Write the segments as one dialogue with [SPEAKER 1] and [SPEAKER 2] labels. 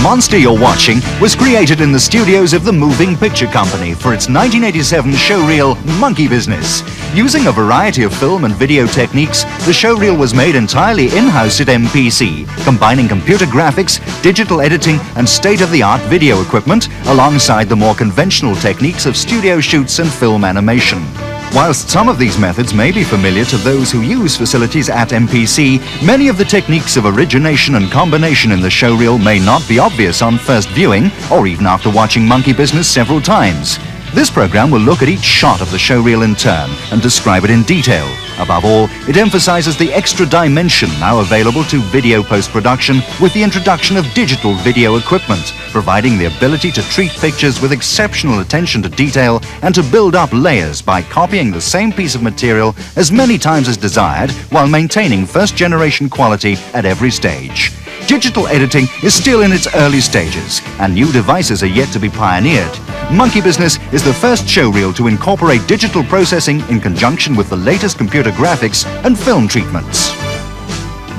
[SPEAKER 1] monster you're watching was created in the studios of the Moving Picture Company for its 1987 showreel Monkey Business. Using a variety of film and video techniques, the showreel was made entirely in-house at MPC, combining computer graphics, digital editing and state-of-the-art video equipment alongside the more conventional techniques of studio shoots and film animation. Whilst some of these methods may be familiar to those who use facilities at MPC, many of the techniques of origination and combination in the showreel may not be obvious on first viewing or even after watching Monkey Business several times. This program will look at each shot of the showreel in turn and describe it in detail. Above all, it emphasizes the extra dimension now available to video post-production with the introduction of digital video equipment, providing the ability to treat pictures with exceptional attention to detail and to build up layers by copying the same piece of material as many times as desired while maintaining first-generation quality at every stage. Digital editing is still in its early stages and new devices are yet to be pioneered. Monkey Business is the first showreel to incorporate digital processing in conjunction with the latest computer graphics and film treatments.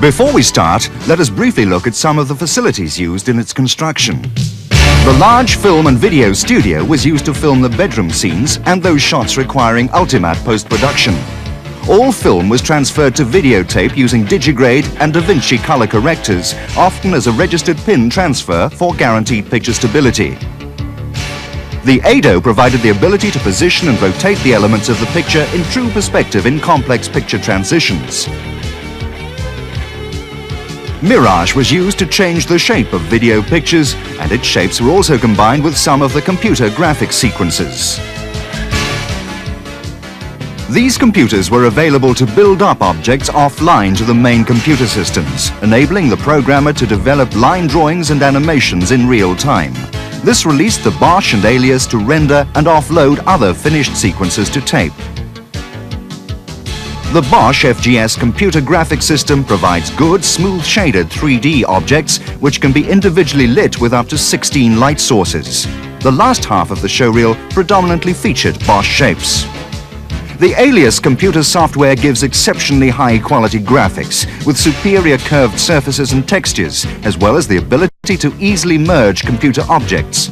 [SPEAKER 1] Before we start, let us briefly look at some of the facilities used in its construction. The large film and video studio was used to film the bedroom scenes and those shots requiring ultimate post-production. All film was transferred to videotape using Digigrade and DaVinci color correctors, often as a registered pin transfer for guaranteed picture stability. The ADO provided the ability to position and rotate the elements of the picture in true perspective in complex picture transitions. Mirage was used to change the shape of video pictures, and its shapes were also combined with some of the computer graphics sequences. These computers were available to build up objects offline to the main computer systems, enabling the programmer to develop line drawings and animations in real time. This released the Bosch and Alias to render and offload other finished sequences to tape. The Bosch FGS computer graphics system provides good, smooth-shaded 3D objects which can be individually lit with up to 16 light sources. The last half of the showreel predominantly featured Bosch shapes. The Alias computer software gives exceptionally high-quality graphics with superior curved surfaces and textures, as well as the ability to easily merge computer objects.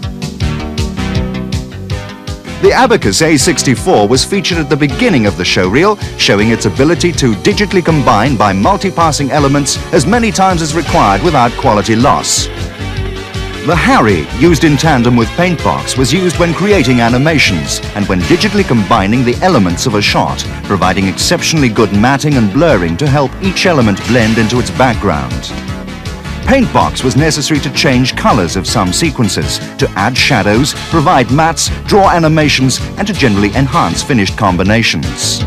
[SPEAKER 1] The Abacus A64 was featured at the beginning of the showreel, showing its ability to digitally combine by multipassing elements as many times as required without quality loss. The Harry, used in tandem with Paintbox, was used when creating animations and when digitally combining the elements of a shot, providing exceptionally good matting and blurring to help each element blend into its background. Paintbox was necessary to change colors of some sequences, to add shadows, provide mattes, draw animations, and to generally enhance finished combinations.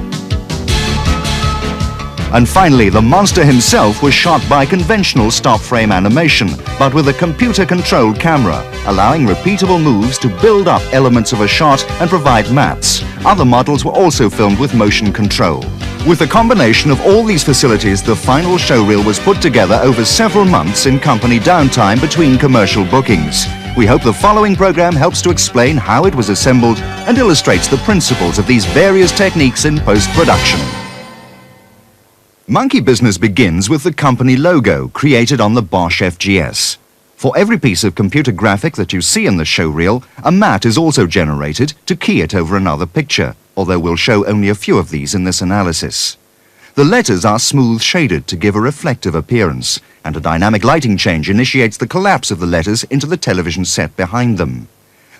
[SPEAKER 1] And finally, the monster himself was shot by conventional stop-frame animation, but with a computer-controlled camera, allowing repeatable moves to build up elements of a shot and provide mattes. Other models were also filmed with motion control. With a combination of all these facilities, the final showreel was put together over several months in company downtime between commercial bookings. We hope the following program helps to explain how it was assembled and illustrates the principles of these various techniques in post-production. Monkey Business begins with the company logo created on the Bosch FGS. For every piece of computer graphic that you see in the showreel, a matte is also generated to key it over another picture, although we'll show only a few of these in this analysis. The letters are smooth shaded to give a reflective appearance, and a dynamic lighting change initiates the collapse of the letters into the television set behind them.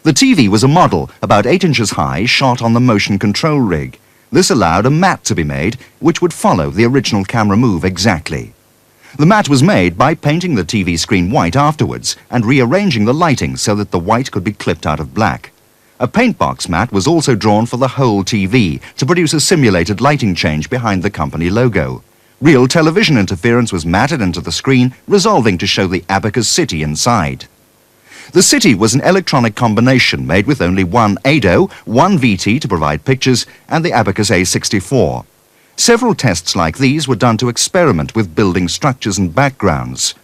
[SPEAKER 1] The TV was a model about 8 inches high, shot on the motion control rig. This allowed a matte to be made, which would follow the original camera move exactly. The matte was made by painting the TV screen white afterwards and rearranging the lighting so that the white could be clipped out of black. A paintbox matte was also drawn for the whole TV to produce a simulated lighting change behind the company logo. Real television interference was matted into the screen, resolving to show the Abacus City inside. The City was an electronic combination made with only one ADO, one VT to provide pictures, and the Abacus A64. Several tests like these were done to experiment with building structures and backgrounds.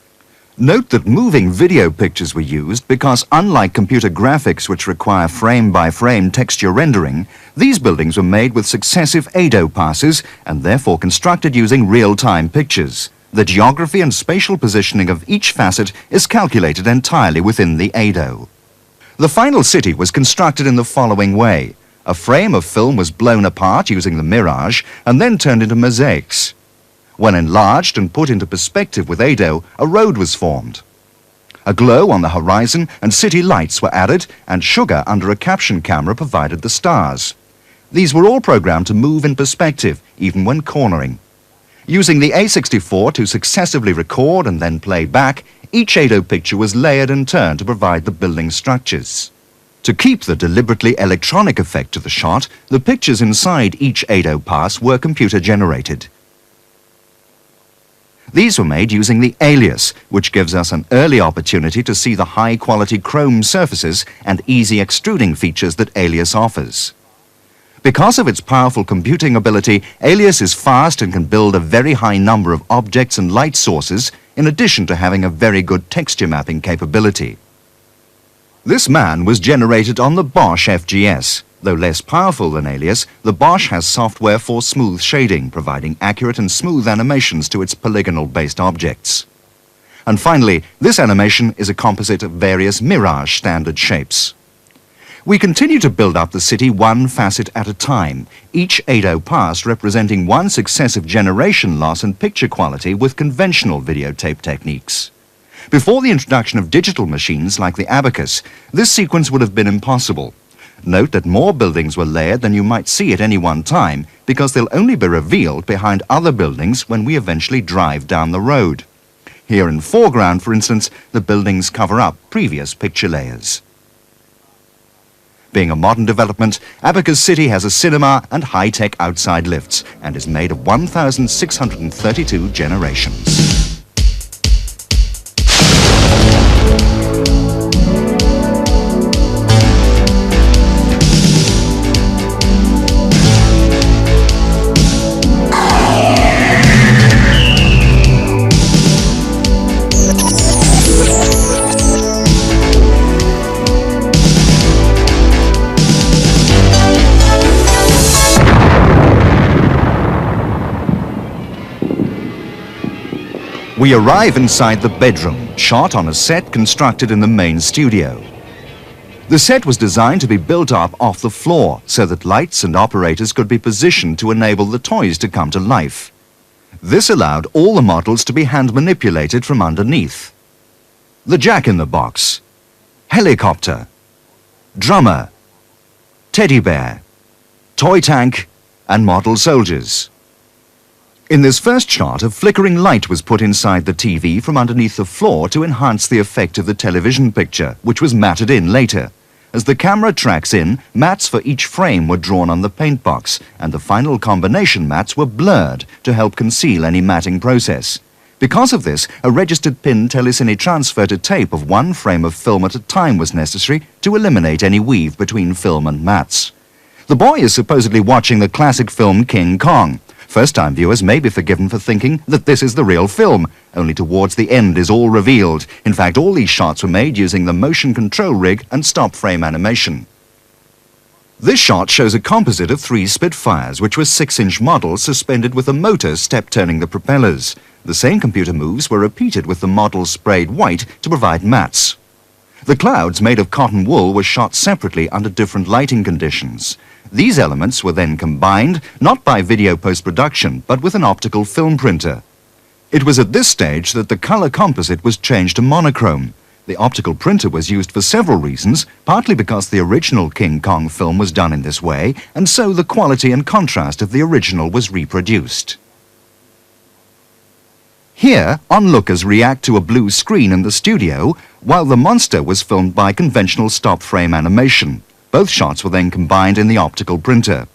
[SPEAKER 1] Note that moving video pictures were used because, unlike computer graphics which require frame-by-frame texture rendering, these buildings were made with successive ADO passes and therefore constructed using real-time pictures. The geography and spatial positioning of each facet is calculated entirely within the ADO. The final city was constructed in the following way. A frame of film was blown apart using the mirage and then turned into mosaics. When enlarged and put into perspective with ADO, a road was formed. A glow on the horizon and city lights were added, and sugar under a caption camera provided the stars. These were all programmed to move in perspective, even when cornering. Using the A64 to successively record and then play back, each ADO picture was layered in turn to provide the building structures. To keep the deliberately electronic effect to the shot, the pictures inside each ADO pass were computer-generated. These were made using the alias, which gives us an early opportunity to see the high-quality chrome surfaces and easy extruding features that alias offers. Because of its powerful computing ability, alias is fast and can build a very high number of objects and light sources, in addition to having a very good texture mapping capability. This man was generated on the Bosch FGS. Though less powerful than alias, the Bosch has software for smooth shading, providing accurate and smooth animations to its polygonal-based objects. And finally, this animation is a composite of various mirage standard shapes. We continue to build up the city one facet at a time, each ADO pass representing one successive generation loss in picture quality with conventional videotape techniques. Before the introduction of digital machines like the abacus, this sequence would have been impossible. Note that more buildings were layered than you might see at any one time, because they'll only be revealed behind other buildings when we eventually drive down the road. Here in foreground, for instance, the buildings cover up previous picture layers. Being a modern development, Abacus City has a cinema and high-tech outside lifts and is made of 1,632 generations. We arrive inside the bedroom, shot on a set constructed in the main studio. The set was designed to be built up off the floor so that lights and operators could be positioned to enable the toys to come to life. This allowed all the models to be hand manipulated from underneath. The Jack-in-the-Box, helicopter, drummer, teddy bear, toy tank, and model soldiers. In this first shot, a flickering light was put inside the TV from underneath the floor to enhance the effect of the television picture, which was matted in later. As the camera tracks in, mats for each frame were drawn on the paint box, and the final combination mats were blurred to help conceal any matting process. Because of this, a registered pin telecine transfer to tape of one frame of film at a time was necessary to eliminate any weave between film and mats. The boy is supposedly watching the classic film King Kong. First-time viewers may be forgiven for thinking that this is the real film. Only towards the end is all revealed. In fact, all these shots were made using the motion control rig and stop-frame animation. This shot shows a composite of 3 Spitfires, which were 6-inch models suspended with a motor step-turning the propellers. The same computer moves were repeated with the models sprayed white to provide mats. The clouds made of cotton wool were shot separately under different lighting conditions. These elements were then combined, not by video post-production, but with an optical film printer. It was at this stage that the color composite was changed to monochrome. The optical printer was used for several reasons, partly because the original King Kong film was done in this way, and so the quality and contrast of the original was reproduced. Here, onlookers react to a blue screen in the studio, while the monster was filmed by conventional stop-frame animation. Both shots were then combined in the optical printer.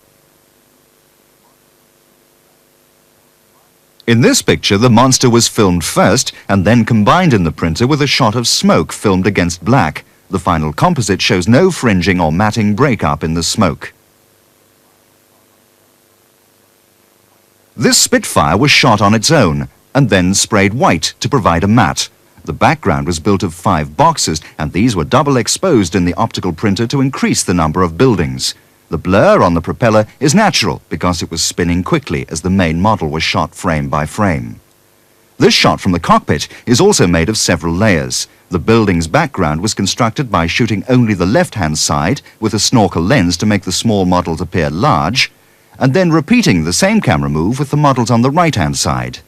[SPEAKER 1] In this picture, the monster was filmed first and then combined in the printer with a shot of smoke filmed against black. The final composite shows no fringing or matting breakup in the smoke. This Spitfire was shot on its own and then sprayed white to provide a matte. The background was built of 5 boxes, and these were double exposed in the optical printer to increase the number of buildings. The blur on the propeller is natural because it was spinning quickly as the main model was shot frame by frame. This shot from the cockpit is also made of several layers. The building's background was constructed by shooting only the left-hand side with a snorkel lens to make the small models appear large, and then repeating the same camera move with the models on the right-hand side.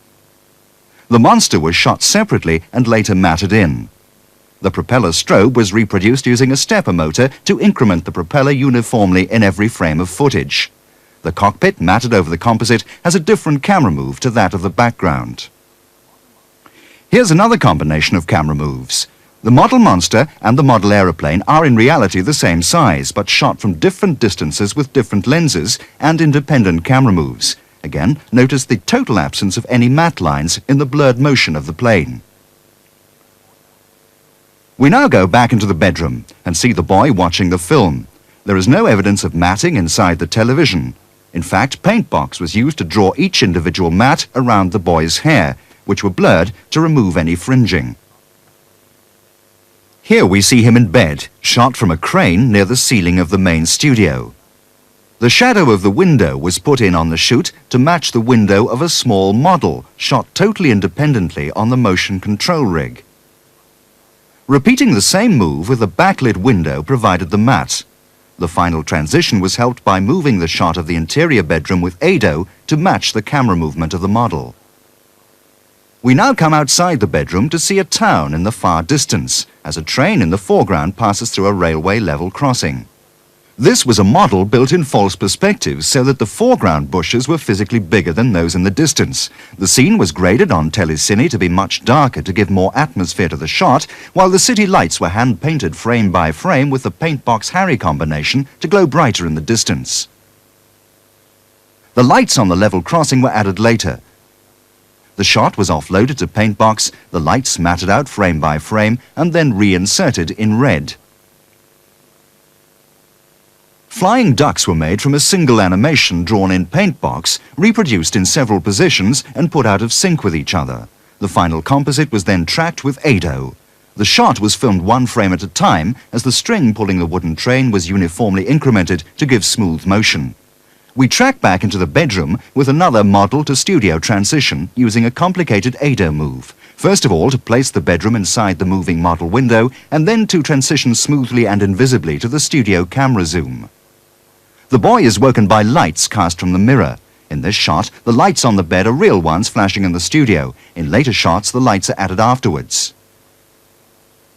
[SPEAKER 1] The monster was shot separately and later matted in. The propeller strobe was reproduced using a stepper motor to increment the propeller uniformly in every frame of footage. The cockpit, matted over the composite, has a different camera move to that of the background. Here's another combination of camera moves. The model monster and the model aeroplane are in reality the same size, but shot from different distances with different lenses and independent camera moves. Again, notice the total absence of any matte lines in the blurred motion of the plane. We now go back into the bedroom and see the boy watching the film. There is no evidence of matting inside the television. In fact, paint box was used to draw each individual mat around the boy's hair, which were blurred to remove any fringing. Here we see him in bed, shot from a crane near the ceiling of the main studio. The shadow of the window was put in on the shoot to match the window of a small model, shot totally independently on the motion control rig. Repeating the same move with a backlit window provided the mat. The final transition was helped by moving the shot of the interior bedroom with ADO to match the camera movement of the model. We now come outside the bedroom to see a town in the far distance, as a train in the foreground passes through a railway level crossing. This was a model built in false perspective so that the foreground bushes were physically bigger than those in the distance. The scene was graded on telecine to be much darker to give more atmosphere to the shot, while the city lights were hand-painted frame by frame with the paintbox Harry combination to glow brighter in the distance. The lights on the level crossing were added later. The shot was offloaded to paintbox, the lights matted out frame by frame, and then reinserted in red. Flying ducks were made from a single animation drawn in paintbox, reproduced in several positions and put out of sync with each other. The final composite was then tracked with ADO. The shot was filmed one frame at a time as the string pulling the wooden train was uniformly incremented to give smooth motion. We track back into the bedroom with another model to studio transition using a complicated ADO move. First of all, to place the bedroom inside the moving model window, and then to transition smoothly and invisibly to the studio camera zoom. The boy is woken by lights cast from the mirror. In this shot, the lights on the bed are real ones flashing in the studio. In later shots, the lights are added afterwards.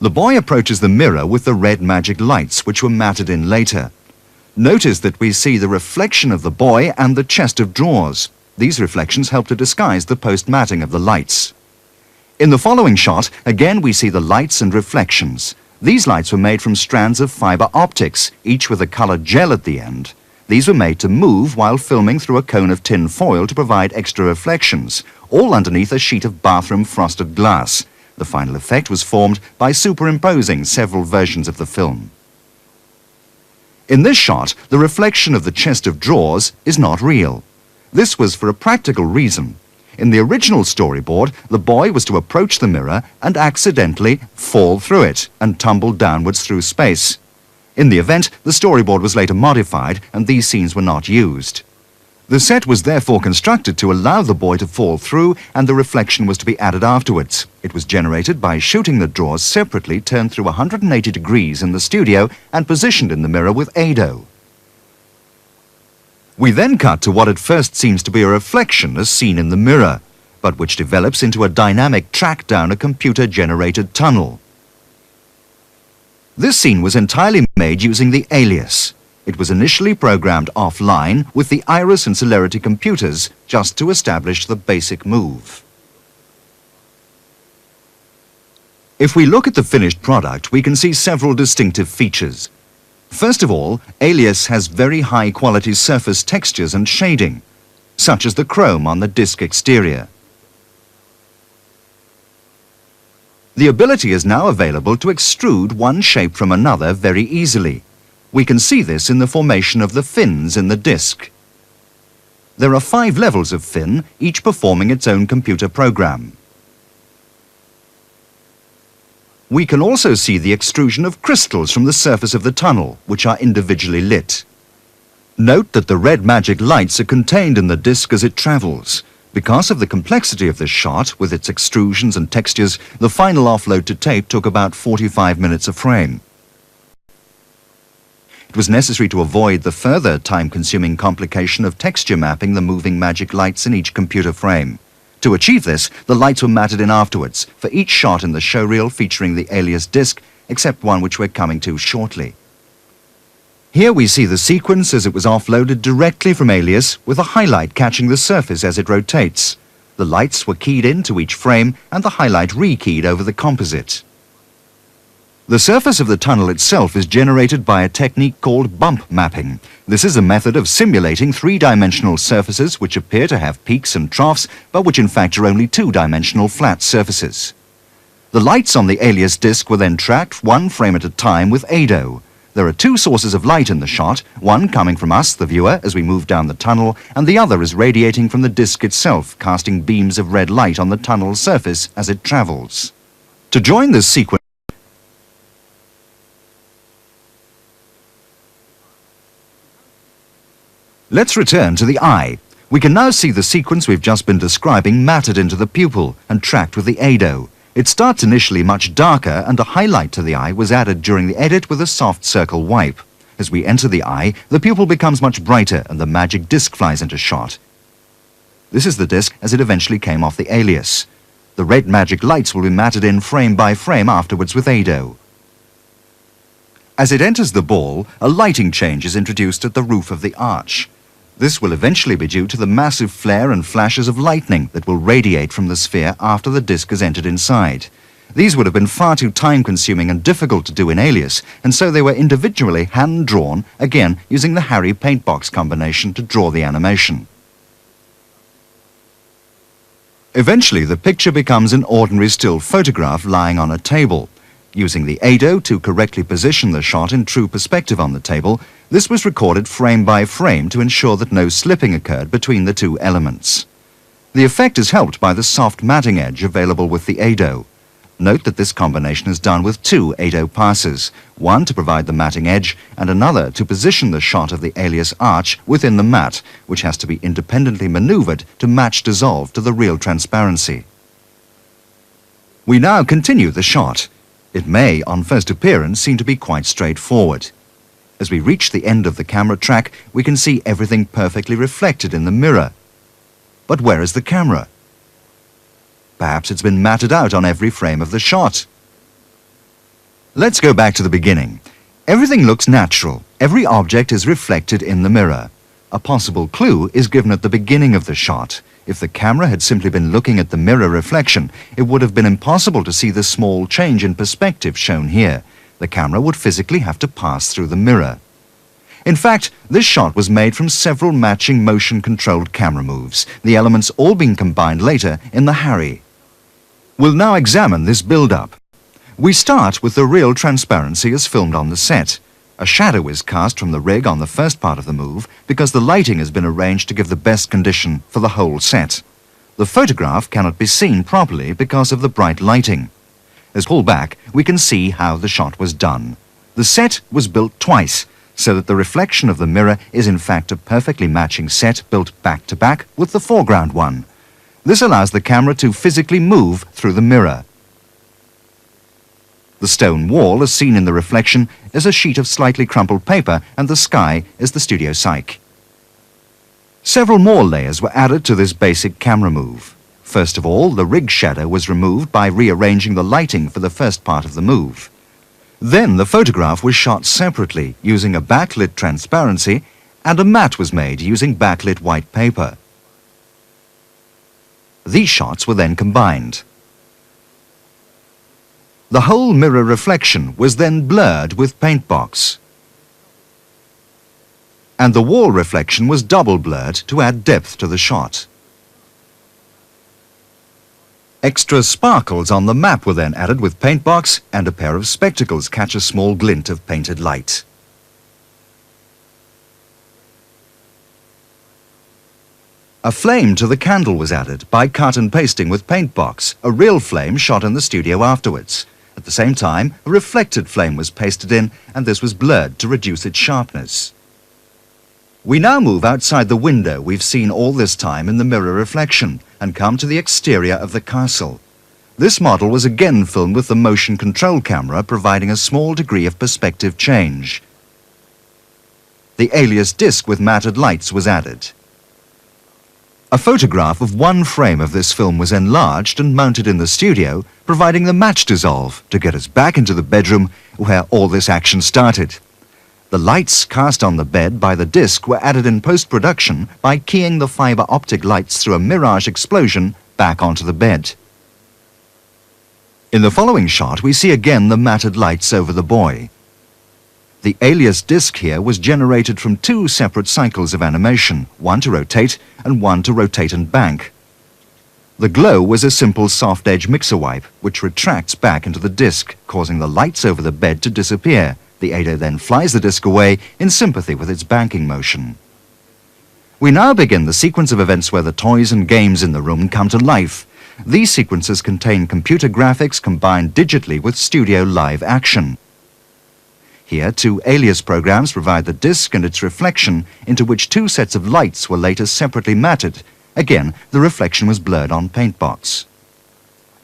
[SPEAKER 1] The boy approaches the mirror with the red magic lights, which were matted in later. Notice that we see the reflection of the boy and the chest of drawers. These reflections help to disguise the post-matting of the lights. In the following shot, again we see the lights and reflections. These lights were made from strands of fiber optics, each with a colored gel at the end. These were made to move while filming through a cone of tin foil to provide extra reflections, all underneath a sheet of bathroom frosted glass. The final effect was formed by superimposing several versions of the film. In this shot, the reflection of the chest of drawers is not real. This was for a practical reason. In the original storyboard, the boy was to approach the mirror and accidentally fall through it and tumble downwards through space. In the event, the storyboard was later modified and these scenes were not used. The set was therefore constructed to allow the boy to fall through, and the reflection was to be added afterwards. It was generated by shooting the drawers separately turned through 180 degrees in the studio and positioned in the mirror with ADO. We then cut to what at first seems to be a reflection as seen in the mirror, but which develops into a dynamic track down a computer-generated tunnel. This scene was entirely made using the alias. It was initially programmed offline with the Iris and Celerity computers just to establish the basic move. If we look at the finished product, we can see several distinctive features. First of all, Alias has very high-quality surface textures and shading, such as the chrome on the disc exterior. The ability is now available to extrude one shape from another very easily. We can see this in the formation of the fins in the disc. There are 5 levels of fin, each performing its own computer program. We can also see the extrusion of crystals from the surface of the tunnel, which are individually lit. Note that the red magic lights are contained in the disc as it travels. Because of the complexity of this shot, with its extrusions and textures, the final offload to tape took about 45 minutes a frame. It was necessary to avoid the further time-consuming complication of texture mapping the moving magic lights in each computer frame. To achieve this, the lights were matted in afterwards, for each shot in the showreel featuring the Alias disc, except one which we're coming to shortly. Here we see the sequence as it was offloaded directly from Alias, with a highlight catching the surface as it rotates. The lights were keyed into each frame and the highlight rekeyed over the composite. The surface of the tunnel itself is generated by a technique called bump mapping. This is a method of simulating three-dimensional surfaces which appear to have peaks and troughs, but which in fact are only two-dimensional flat surfaces. The lights on the Alias disc were then tracked one frame at a time with ADO. There are two sources of light in the shot, one coming from us, the viewer, as we move down the tunnel, and the other is radiating from the disc itself, casting beams of red light on the tunnel's surface as it travels. To join this sequence, let's return to the eye. We can now see the sequence we've just been describing matted into the pupil and tracked with the ADO. It starts initially much darker and a highlight to the eye was added during the edit with a soft circle wipe. As we enter the eye, the pupil becomes much brighter and the magic disc flies into shot. This is the disc as it eventually came off the Alias. The red magic lights will be matted in frame by frame afterwards with ADO. As it enters the ball, a lighting change is introduced at the roof of the arch. This will eventually be due to the massive flare and flashes of lightning that will radiate from the sphere after the disc has entered inside. These would have been far too time-consuming and difficult to do in Alias, and so they were individually hand-drawn, again using the Harry paintbox combination to draw the animation. Eventually, the picture becomes an ordinary still photograph lying on a table. Using the ADO to correctly position the shot in true perspective on the table, this was recorded frame by frame to ensure that no slipping occurred between the two elements. The effect is helped by the soft matting edge available with the ADO. Note that this combination is done with two ADO passes, one to provide the matting edge and another to position the shot of the Alias arch within the mat, which has to be independently maneuvered to match dissolve to the real transparency. We now continue the shot. It may, on first appearance, seem to be quite straightforward. As we reach the end of the camera track, we can see everything perfectly reflected in the mirror. But where is the camera? Perhaps it's been matted out on every frame of the shot. Let's go back to the beginning. Everything looks natural. Every object is reflected in the mirror. A possible clue is given at the beginning of the shot. If the camera had simply been looking at the mirror reflection, it would have been impossible to see the small change in perspective shown here. The camera would physically have to pass through the mirror. In fact, this shot was made from several matching motion-controlled camera moves, the elements all being combined later in the Harry. We'll now examine this build-up. We start with the real transparency as filmed on the set. A shadow is cast from the rig on the first part of the move because the lighting has been arranged to give the best condition for the whole set. The photograph cannot be seen properly because of the bright lighting. As we pull back, we can see how the shot was done. The set was built twice, so that the reflection of the mirror is in fact a perfectly matching set built back-to-back with the foreground one. This allows the camera to physically move through the mirror. The stone wall, as seen in the reflection, is a sheet of slightly crumpled paper, and the sky is the studio cyc. Several more layers were added to this basic camera move. First of all, the rig shadow was removed by rearranging the lighting for the first part of the move. Then the photograph was shot separately using a backlit transparency, and a matte was made using backlit white paper. These shots were then combined. The whole mirror reflection was then blurred with paintbox. And the wall reflection was double blurred to add depth to the shot. Extra sparkles on the map were then added with paintbox, and a pair of spectacles catch a small glint of painted light. A flame to the candle was added by cut and pasting with paintbox, a real flame shot in the studio afterwards. At the same time, a reflected flame was pasted in, and this was blurred to reduce its sharpness. We now move outside the window we've seen all this time in the mirror reflection. and come to the exterior of the castle. This model was again filmed with the motion control camera, providing a small degree of perspective change. The alias disc with matted lights was added. A photograph of one frame of this film was enlarged and mounted in the studio, providing the match dissolve to get us back into the bedroom where all this action started. The lights cast on the bed by the disc were added in post-production by keying the fiber optic lights through a mirage explosion back onto the bed. In the following shot, we see again the matted lights over the boy. The alias disc here was generated from two separate cycles of animation, one to rotate and one to rotate and bank. The glow was a simple soft-edge mixer wipe, which retracts back into the disc, causing the lights over the bed to disappear. The ADO then flies the disc away in sympathy with its banking motion. We now begin the sequence of events where the toys and games in the room come to life. These sequences contain computer graphics combined digitally with studio live action. Here, two alias programs provide the disc and its reflection, into which two sets of lights were later separately matted. Again, the reflection was blurred on Paintbox.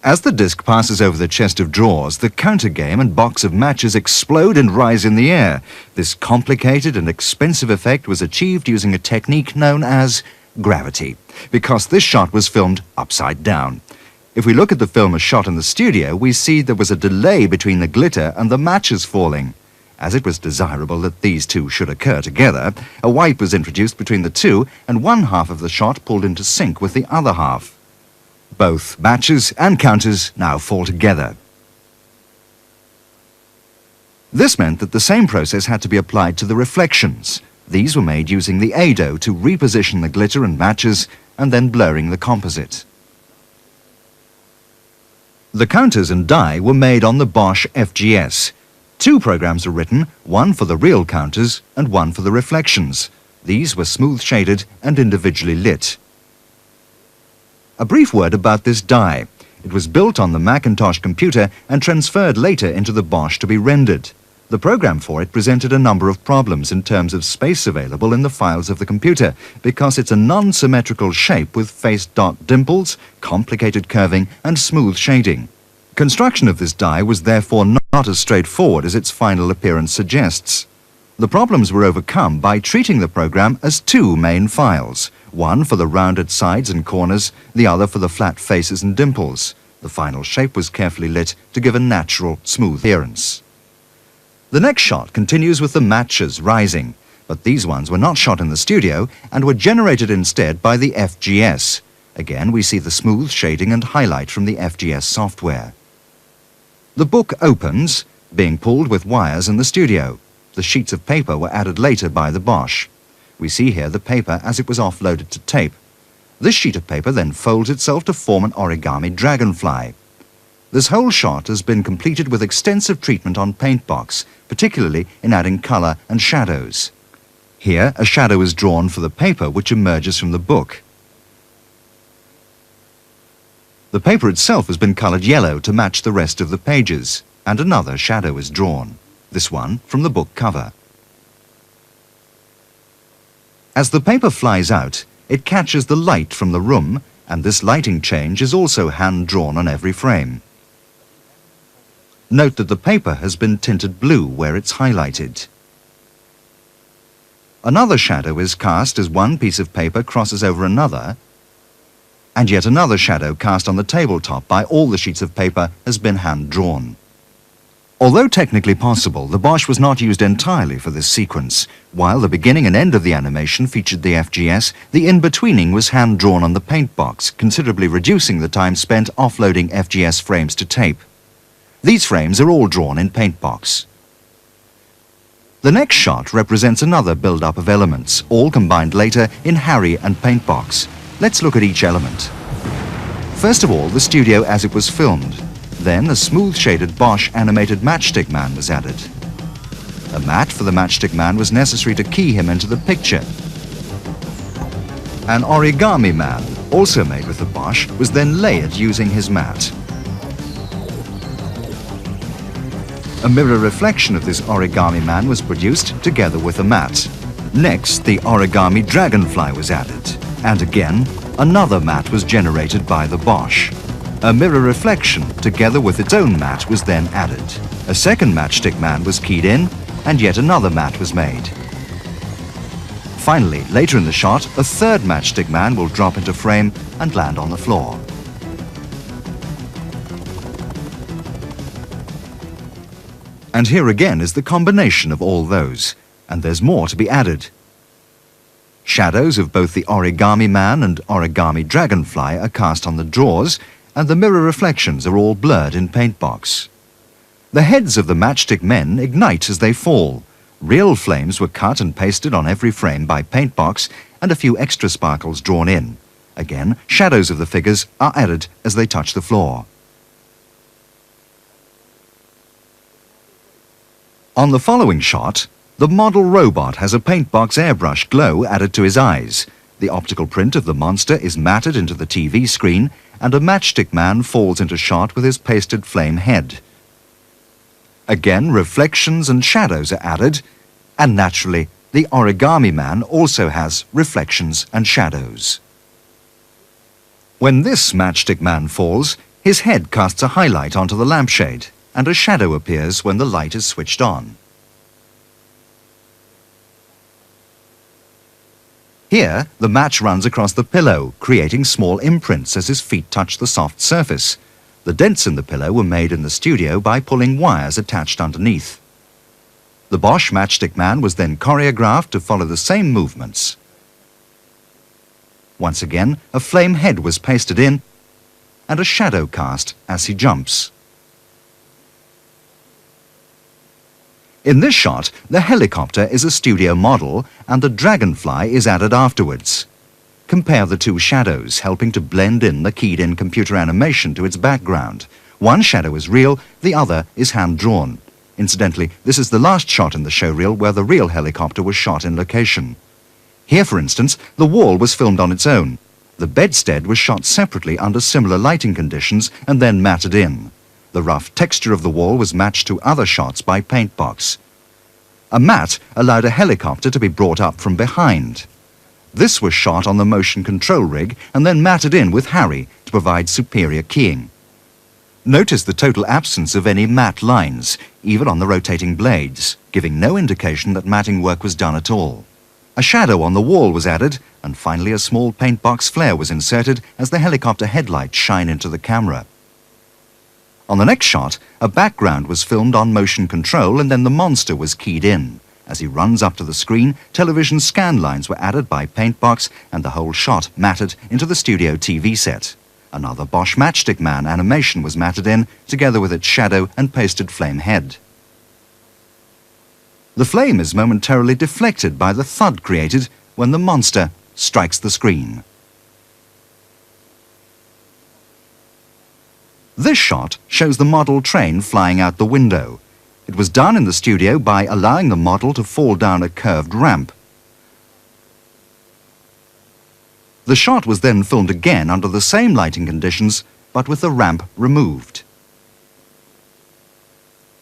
[SPEAKER 1] As the disc passes over the chest of drawers, the counter game and box of matches explode and rise in the air. This complicated and expensive effect was achieved using a technique known as gravity, because this shot was filmed upside down. If we look at the film as shot in the studio, we see there was a delay between the glitter and the matches falling. As it was desirable that these two should occur together, a wipe was introduced between the two, and one half of the shot pulled into sync with the other half. Both matches and counters now fall together. This meant that the same process had to be applied to the reflections. These were made using the ADO to reposition the glitter and matches and then blurring the composite. The counters and die were made on the Bosch FGS. Two programs were written, one for the real counters and one for the reflections. These were smooth shaded and individually lit. A brief word about this die. It was built on the Macintosh computer and transferred later into the Bosch to be rendered. The program for it presented a number of problems in terms of space available in the files of the computer, because it's a non-symmetrical shape with faced dot dimples, complicated curving and smooth shading. Construction of this die was therefore not as straightforward as its final appearance suggests. The problems were overcome by treating the program as two main files, one for the rounded sides and corners, the other for the flat faces and dimples. The final shape was carefully lit to give a natural, smooth appearance. The next shot continues with the matches rising, but these ones were not shot in the studio and were generated instead by the FGS. Again, we see the smooth shading and highlight from the FGS software. The book opens, being pulled with wires in the studio. The sheets of paper were added later by the Bosch. We see here the paper as it was offloaded to tape. This sheet of paper then folds itself to form an origami dragonfly. This whole shot has been completed with extensive treatment on Paintbox, particularly in adding color and shadows. Here, a shadow is drawn for the paper which emerges from the book. The paper itself has been colored yellow to match the rest of the pages, and another shadow is drawn, this one from the book cover. As the paper flies out, it catches the light from the room, and this lighting change is also hand-drawn on every frame. Note that the paper has been tinted blue where it's highlighted. Another shadow is cast as one piece of paper crosses over another, and yet another shadow cast on the tabletop by all the sheets of paper has been hand-drawn. Although technically possible, the Bosch was not used entirely for this sequence. While the beginning and end of the animation featured the FGS, the in-betweening was hand-drawn on the Paintbox, considerably reducing the time spent offloading FGS frames to tape. These frames are all drawn in Paintbox. The next shot represents another build-up of elements, all combined later in Harry and Paintbox. Let's look at each element. First of all, the studio as it was filmed. Then a smooth-shaded Bosch animated matchstick man was added. A mat for the matchstick man was necessary to key him into the picture. An origami man, also made with the Bosch, was then layered using his mat. A mirror reflection of this origami man was produced together with a mat. Next, the origami dragonfly was added. And again, another matte was generated by the Bosch. A mirror reflection, together with its own matte, was then added. A second matchstick man was keyed in, and yet another matte was made. Finally, later in the shot, a third matchstick man will drop into frame and land on the floor. And here again is the combination of all those, and there's more to be added. Shadows of both the origami man and origami dragonfly are cast on the drawers, and the mirror reflections are all blurred in Paintbox. The heads of the matchstick men ignite as they fall. Real flames were cut and pasted on every frame by Paintbox, and a few extra sparkles drawn in. Again, shadows of the figures are added as they touch the floor. On the following shot, the model robot has a Paintbox airbrush glow added to his eyes. The optical print of the monster is matted into the TV screen, and a matchstick man falls into shot with his pasted flame head. Again, reflections and shadows are added, and naturally, the origami man also has reflections and shadows. When this matchstick man falls, his head casts a highlight onto the lampshade, and a shadow appears when the light is switched on. Here, the match runs across the pillow, creating small imprints as his feet touch the soft surface. The dents in the pillow were made in the studio by pulling wires attached underneath. The Bosch matchstick man was then choreographed to follow the same movements. Once again, a flame head was pasted in, and a shadow cast as he jumps. In this shot, the helicopter is a studio model and the dragonfly is added afterwards. Compare the two shadows, helping to blend in the keyed-in computer animation to its background. One shadow is real, the other is hand-drawn. Incidentally, this is the last shot in the showreel where the real helicopter was shot in location. Here, for instance, the wall was filmed on its own. The bedstead was shot separately under similar lighting conditions and then matted in. The rough texture of the wall was matched to other shots by Paintbox. A matte allowed a helicopter to be brought up from behind. This was shot on the motion control rig and then matted in with Harry to provide superior keying. Notice the total absence of any matte lines, even on the rotating blades, giving no indication that matting work was done at all. A shadow on the wall was added, and finally a small Paintbox flare was inserted as the helicopter headlights shine into the camera. On the next shot, a background was filmed on motion control and then the monster was keyed in. As he runs up to the screen, television scan lines were added by Paintbox and the whole shot matted into the studio TV set. Another Bosch matchstick man animation was matted in, together with its shadow and pasted flame head. The flame is momentarily deflected by the thud created when the monster strikes the screen. This shot shows the model train flying out the window. It was done in the studio by allowing the model to fall down a curved ramp. The shot was then filmed again under the same lighting conditions, but with the ramp removed.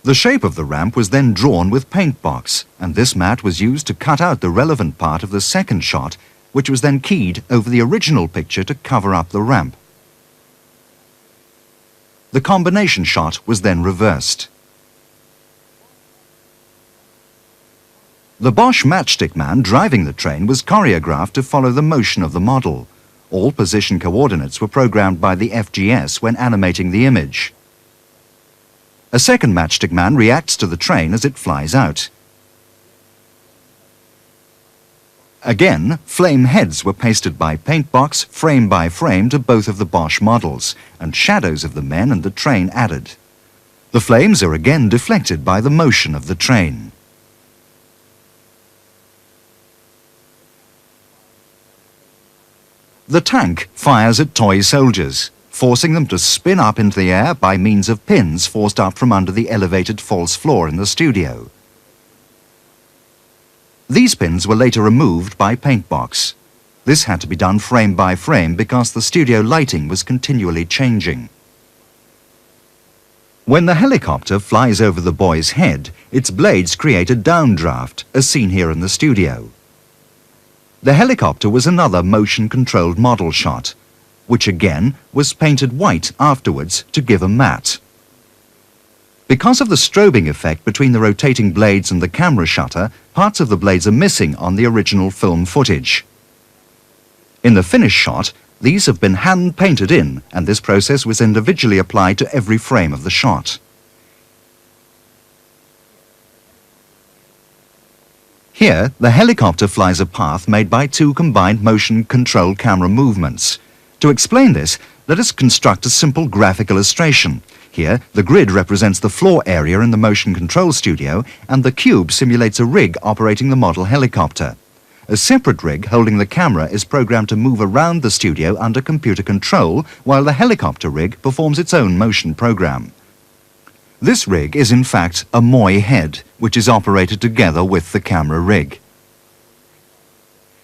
[SPEAKER 1] The shape of the ramp was then drawn with Paintbox, and this matte was used to cut out the relevant part of the second shot, which was then keyed over the original picture to cover up the ramp. The combination shot was then reversed. The Bosch matchstick man driving the train was choreographed to follow the motion of the model. All position coordinates were programmed by the FGS when animating the image. A second matchstick man reacts to the train as it flies out. Again, flame heads were pasted by Paintbox frame by frame to both of the Bosch models, and shadows of the men and the train added. The flames are again deflected by the motion of the train. The tank fires at toy soldiers, forcing them to spin up into the air by means of pins forced up from under the elevated false floor in the studio. These pins were later removed by Paintbox. This had to be done frame by frame because the studio lighting was continually changing. When the helicopter flies over the boy's head, its blades create a downdraft, as seen here in the studio. The helicopter was another motion-controlled model shot, which again was painted white afterwards to give a matte. Because of the strobing effect between the rotating blades and the camera shutter, parts of the blades are missing on the original film footage. In the finished shot, these have been hand-painted in, and this process was individually applied to every frame of the shot. Here, the helicopter flies a path made by two combined motion-controlled camera movements. To explain this, let us construct a simple graphic illustration. Here, the grid represents the floor area in the motion control studio, and the cube simulates a rig operating the model helicopter. A separate rig holding the camera is programmed to move around the studio under computer control, while the helicopter rig performs its own motion program. This rig is in fact a MOI head, which is operated together with the camera rig.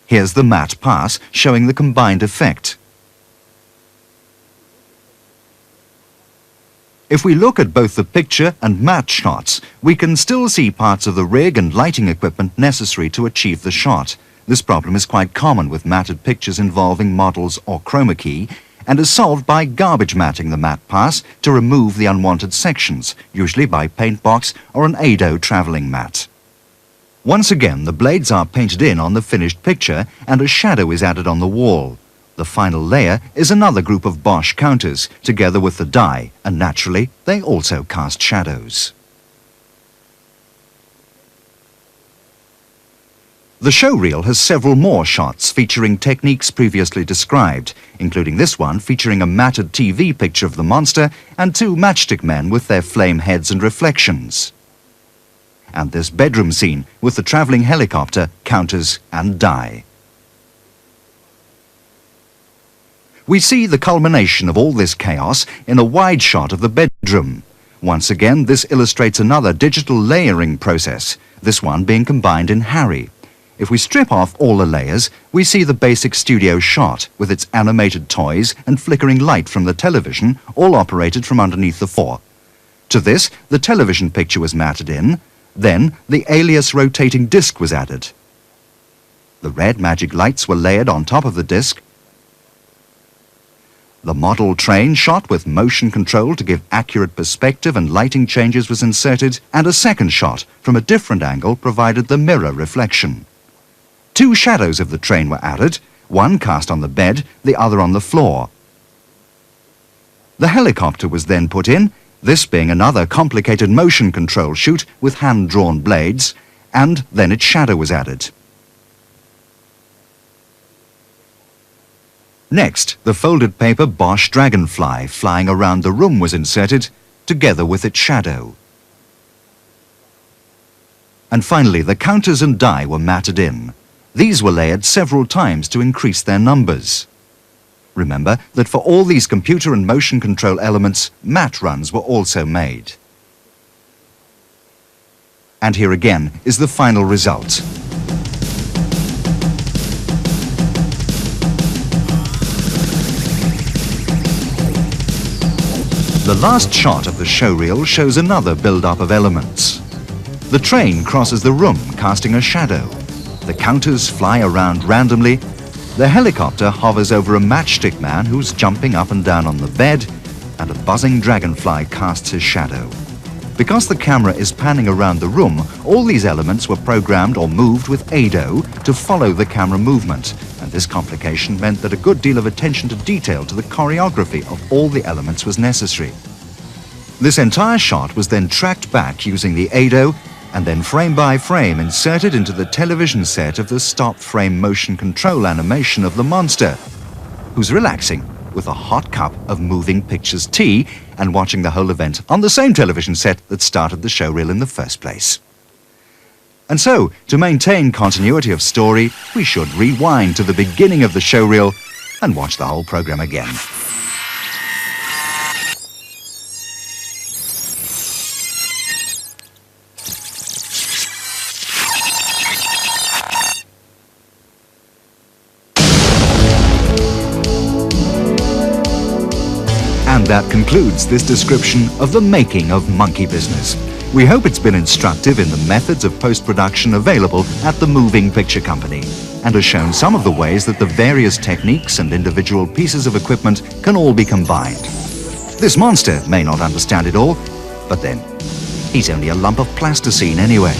[SPEAKER 1] Here's the matte pass showing the combined effect. If we look at both the picture and matte shots, we can still see parts of the rig and lighting equipment necessary to achieve the shot. This problem is quite common with matted pictures involving models or chroma key, and is solved by garbage matting the matte pass to remove the unwanted sections, usually by paint box or an ADO travelling mat. Once again, the blades are painted in on the finished picture and a shadow is added on the wall. The final layer is another group of Bosch counters, together with the die, and naturally, they also cast shadows. The showreel has several more shots featuring techniques previously described, including this one featuring a matted TV picture of the monster and two matchstick men with their flame heads and reflections. And this bedroom scene with the travelling helicopter, counters and die. We see the culmination of all this chaos in a wide shot of the bedroom. Once again, this illustrates another digital layering process, this one being combined in Harry. If we strip off all the layers, we see the basic studio shot with its animated toys and flickering light from the television, all operated from underneath the floor. To this, the television picture was matted in, then the alias rotating disc was added. The red magic lights were layered on top of the disc. The model train shot with motion control to give accurate perspective and lighting changes was inserted, and a second shot from a different angle provided the mirror reflection. Two shadows of the train were added, one cast on the bed, the other on the floor. The helicopter was then put in, this being another complicated motion control shoot with hand-drawn blades, and then its shadow was added. Next, the folded paper Bosch Dragonfly flying around the room was inserted, together with its shadow. And finally, the counters and die were matted in. These were layered several times to increase their numbers. Remember that for all these computer and motion control elements, matte runs were also made. And here again is the final result. The last shot of the showreel shows another build-up of elements. The train crosses the room, casting a shadow. The counters fly around randomly. The helicopter hovers over a matchstick man who's jumping up and down on the bed, and a buzzing dragonfly casts his shadow. Because the camera is panning around the room, all these elements were programmed or moved with ADO to follow the camera movement, and this complication meant that a good deal of attention to detail to the choreography of all the elements was necessary. This entire shot was then tracked back using the ADO and then frame by frame inserted into the television set of the stop frame motion control animation of the monster, who's relaxing with a hot cup of moving pictures tea and watching the whole event on the same television set that started the showreel in the first place. And so, to maintain continuity of story, we should rewind to the beginning of the showreel and watch the whole program again. And that concludes this description of the making of Monkey Business. We hope it's been instructive in the methods of post-production available at the Moving Picture Company, and has shown some of the ways that the various techniques and individual pieces of equipment can all be combined. This monster may not understand it all, but then, he's only a lump of plasticine anyway.